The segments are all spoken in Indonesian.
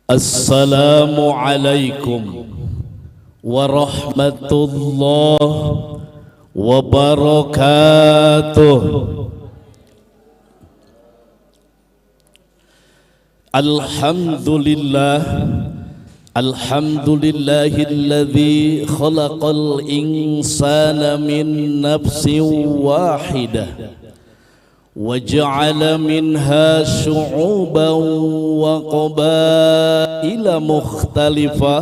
Assalamualaikum warahmatullahi wabarakatuh. Alhamdulillahilladzi khalaqal insana min nafsin wahidah وجعل منها شعوبا وقبائل مختلفة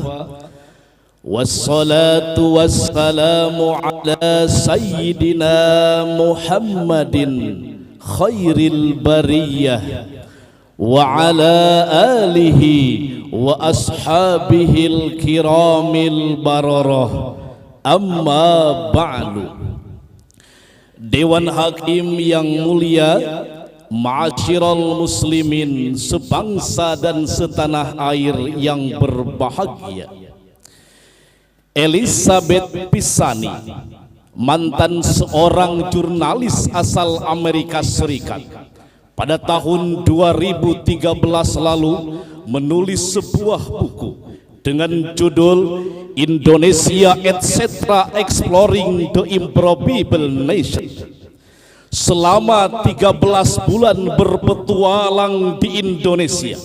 والصلاة والسلام على سيدنا محمد خير البرية وعلى آله وأصحابه الكرام البررة أما بعد. Dewan Hakim yang mulia, ma'asyiral muslimin sebangsa dan setanah air yang berbahagia. Elizabeth Pisani, mantan seorang jurnalis asal Amerika Serikat, pada tahun 2013 lalu menulis sebuah buku dengan judul Indonesia etc. Exploring the Improbable Nation. Selama 13 bulan berpetualang di Indonesia,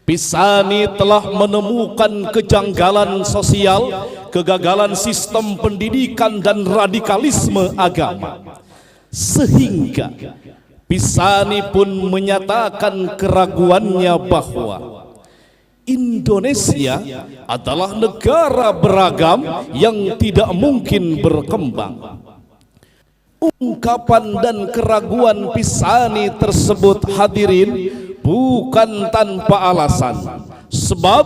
Pisani telah menemukan kejanggalan sosial, kegagalan sistem pendidikan dan radikalisme agama. Sehingga Pisani pun menyatakan keraguannya bahwa Indonesia adalah negara beragam yang tidak mungkin berkembang. Ungkapan dan keraguan Pisani tersebut, hadirin, bukan tanpa alasan. Sebab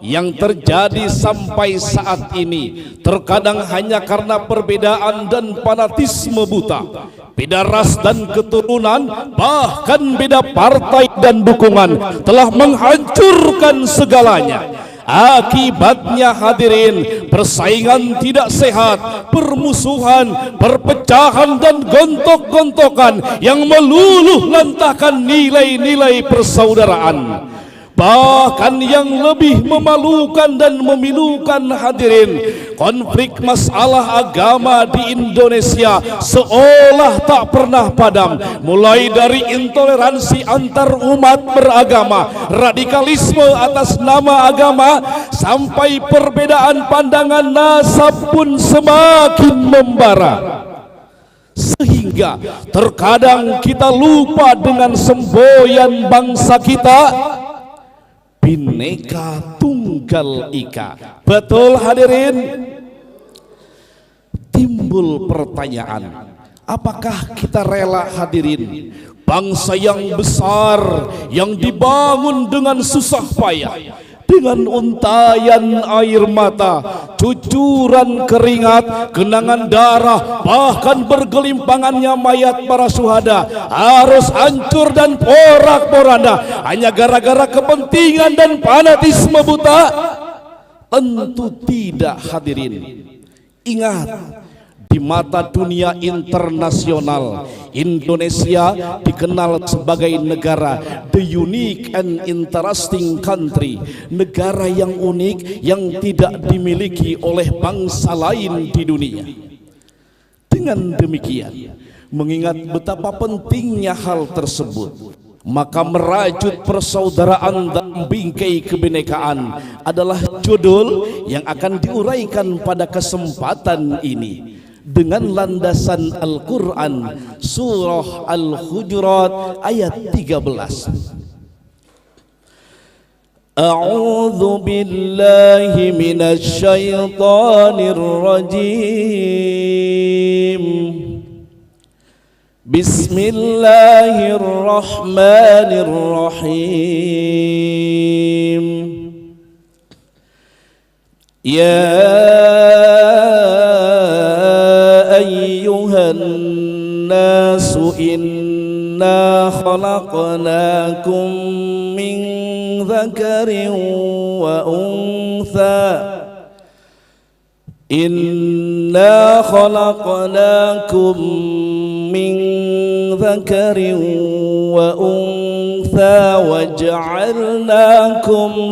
yang terjadi sampai saat ini terkadang hanya karena perbedaan dan fanatisme buta, beda ras dan keturunan, bahkan beda partai dan dukungan telah menghancurkan segalanya. Akibatnya, hadirin, persaingan tidak sehat, permusuhan, perpecahan dan gontok-gontokan yang meluluh lantahkan nilai-nilai persaudaraan. Bahkan yang lebih memalukan dan memilukan, hadirin, konflik masalah agama di Indonesia seolah tak pernah padam. Mulai dari intoleransi antar umat beragama, radikalisme atas nama agama, sampai perbedaan pandangan nasab pun semakin membara. Sehingga terkadang kita lupa dengan semboyan bangsa kita, Bhinneka Tunggal Ika. Betul, hadirin? Timbul pertanyaan, apakah kita rela, hadirin, bangsa yang besar yang dibangun dengan susah payah, dengan untayan air mata, cucuran keringat, genangan darah, bahkan bergelimpangannya mayat para syuhada, harus hancur dan porak-poranda hanya gara-gara kepentingan dan fanatisme buta? Tentu tidak, hadirin. Ingat, di mata dunia internasional, Indonesia dikenal sebagai negara the unique and interesting country, negara yang unik yang tidak dimiliki oleh bangsa lain di dunia. Dengan demikian, mengingat betapa pentingnya hal tersebut, maka merajut persaudaraan dan bingkai kebinekaan adalah judul yang akan diuraikan pada kesempatan ini dengan landasan Al-Quran surah Al-Hujurat ayat 13. A'udzu billahi minasy syaithanir rajim. Bismillahirrahmanirrahim. Ya ayyuhan nasu inna khalaqnakum min dzakarin wa untha Inna khalaqnakum min dzakarin wa untha wa ja'alnakum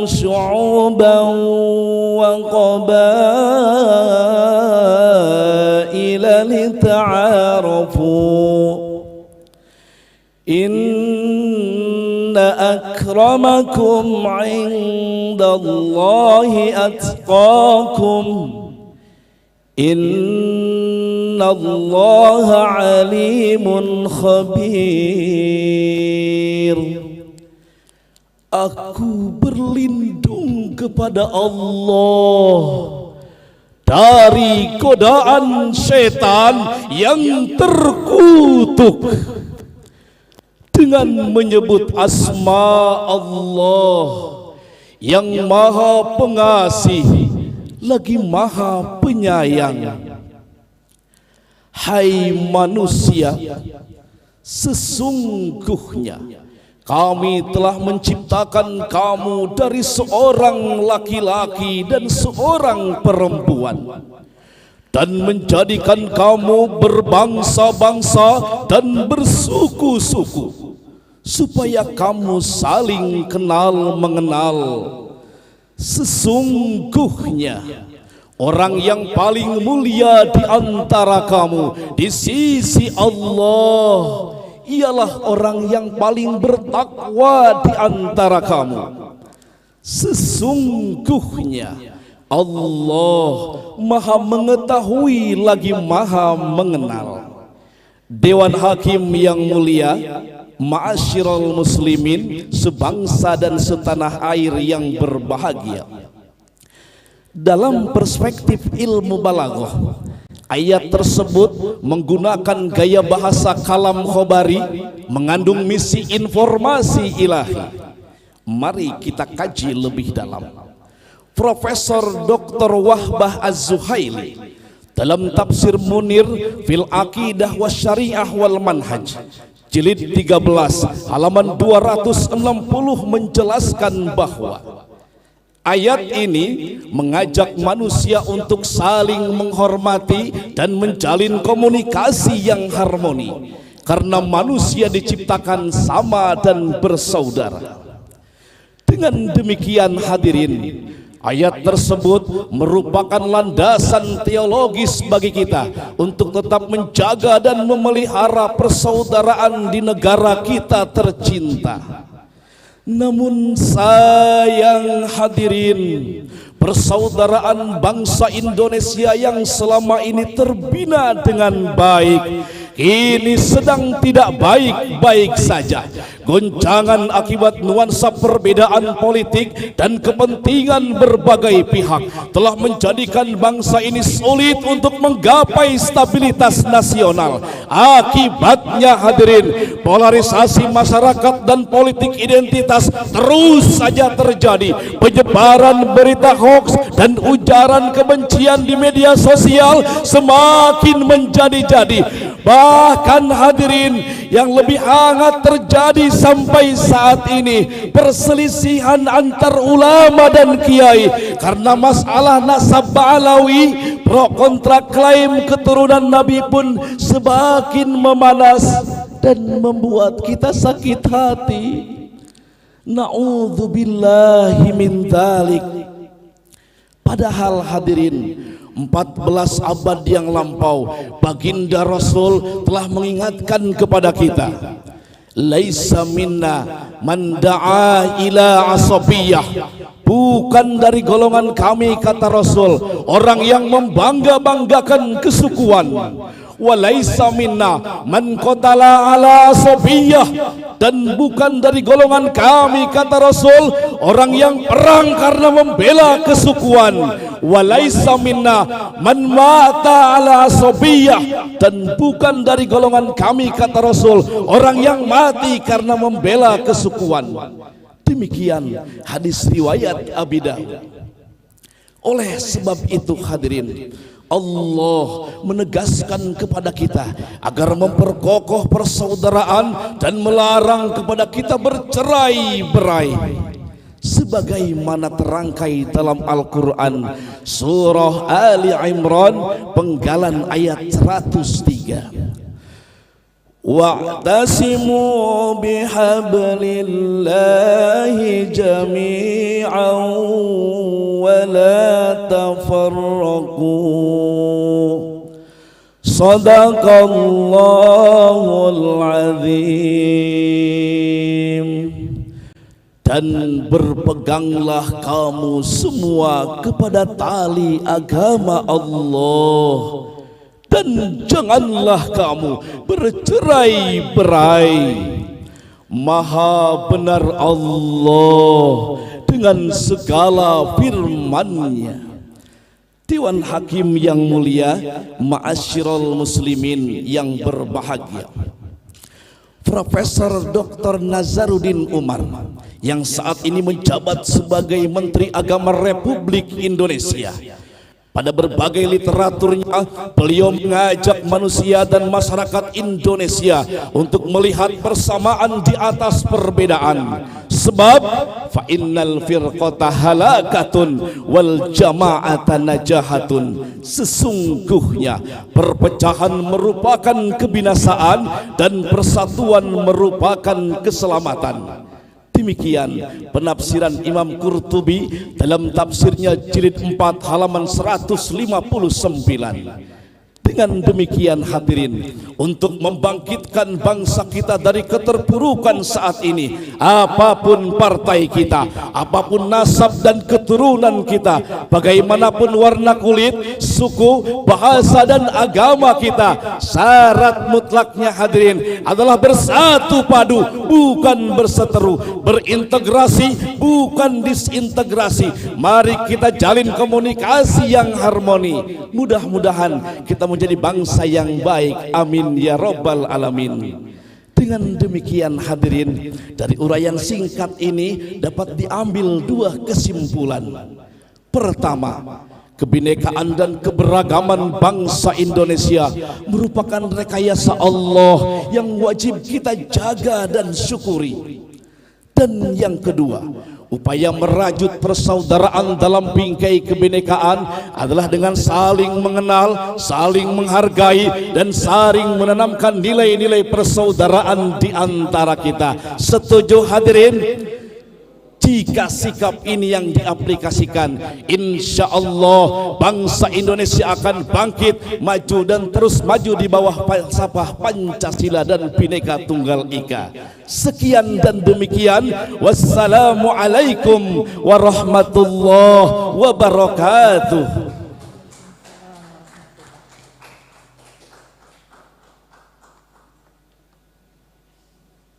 syu'uban wa qabaila lita'arafu inna akramakum 'indallahi atqakum innallaha 'alimun khabir. Aku berlindung kepada Allah dari godaan setan yang terkutuk dengan menyebut asma Allah yang maha pengasih lagi maha penyayang. Hai manusia, sesungguhnya kami telah menciptakan kamu dari seorang laki-laki dan seorang perempuan dan menjadikan kamu berbangsa-bangsa dan bersuku-suku supaya kamu saling kenal mengenal. Sesungguhnya orang yang paling mulia di antara kamu di sisi Allah ialah orang yang paling bertakwa di antara kamu. Sesungguhnya Allah maha mengetahui lagi maha mengenal. Dewan Hakim yang mulia, ma'asyiral muslimin, sebangsa dan setanah air yang berbahagia. Dalam perspektif ilmu balaghah, ayat tersebut menggunakan gaya bahasa kalam khobari, mengandung misi informasi ilahi. Mari kita kaji lebih dalam. Profesor Dr. Wahbah Az-Zuhaili dalam tafsir Munir fil Aqidah Wasyariah wal Manhaj jilid 13 halaman 260 menjelaskan bahwa ayat ini mengajak manusia untuk saling menghormati dan menjalin komunikasi yang harmoni karena manusia diciptakan sama dan bersaudara. Dengan demikian hadirin, ayat tersebut merupakan landasan teologis bagi kita untuk tetap menjaga dan memelihara persaudaraan di negara kita tercinta. Namun sayang hadirin, persaudaraan bangsa Indonesia yang selama ini terbina dengan baik kini sedang tidak baik-baik saja. Goncangan akibat nuansa perbedaan politik dan kepentingan berbagai pihak telah menjadikan bangsa ini sulit untuk menggapai stabilitas nasional. Akibatnya hadirin, polarisasi masyarakat dan politik identitas terus saja terjadi. Penyebaran berita hoax dan ujaran kebencian di media sosial semakin menjadi-jadi. Bahkan hadirin, yang lebih hangat terjadi sampai saat ini perselisihan antar ulama dan kiai karena masalah nasab Ba'alawi. Pro kontra klaim keturunan Nabi pun semakin memanas dan membuat kita sakit hati. Na'udzubillahi min dzalik. Padahal hadirin, 14 abad yang lampau baginda Rasul telah mengingatkan kepada kita, laisa minna man da'a ila asabiyah, bukan dari golongan kami kata Rasul orang yang membangga-banggakan kesukuan. Walaisa minna man qatala ala asabiyah, dan bukan dari golongan kami kata Rasul orang yang perang karena membela kesukuan. Walaisa minna man mata ala asabiyah, dan bukan dari golongan kami kata Rasul orang yang mati karena membela kesukuan. Demikian hadis riwayat Abi Dawud. Oleh sebab itu hadirin, Allah menegaskan kepada kita agar memperkokoh persaudaraan dan melarang kepada kita bercerai-berai, sebagaimana terangkai dalam Al-Quran surah Ali Imran penggalan ayat 103. Wa'tasimu bihablillahi jami'an wa la tafarraqu. Sadaqallahul azim. Dan berpeganglah kamu semua kepada tali agama Allah, dan janganlah kamu bercerai-berai. Maha benar Allah dengan segala firman-Nya. Dewan Hakim yang mulia, ma'asyiral muslimin yang berbahagia, Profesor Dr. Nazaruddin Umar yang saat ini menjabat sebagai Menteri Agama Republik Indonesia, pada berbagai literaturnya beliau mengajak manusia dan masyarakat Indonesia untuk melihat persamaan di atas perbedaan. Sebab fa innal firqata halakatun wal jama'ata najahatun. Sesungguhnya perpecahan merupakan kebinasaan dan persatuan merupakan keselamatan. Demikian penafsiran Imam Qurtubi dalam tafsirnya jilid 4 halaman 159. Dengan demikian hadirin, untuk membangkitkan bangsa kita dari keterpurukan saat ini, apapun partai kita, apapun nasab dan keturunan kita, bagaimanapun warna kulit, suku, bahasa dan agama kita, syarat mutlaknya hadirin adalah bersatu padu, bukan berseteru, berintegrasi, bukan disintegrasi. Mari kita jalin komunikasi yang harmoni. Mudah-mudahan kita menjadi bangsa yang baik. Amin ya rabbal alamin. Dengan demikian hadirin, dari uraian singkat ini dapat diambil dua kesimpulan. Pertama, kebinekaan dan keberagaman bangsa Indonesia merupakan rekayasa Allah yang wajib kita jaga dan syukuri. Dan yang kedua, upaya merajut persaudaraan dalam bingkai kebinekaan adalah dengan saling mengenal, saling menghargai, dan saling menanamkan nilai-nilai persaudaraan di antara kita. Setuju hadirin? Jika sikap ini yang diaplikasikan, insya Allah bangsa Indonesia akan bangkit, maju dan terus maju di bawah falsafah Pancasila dan Bhinneka Tunggal Ika. Sekian dan demikian. Wassalamualaikum warahmatullahi wabarakatuh.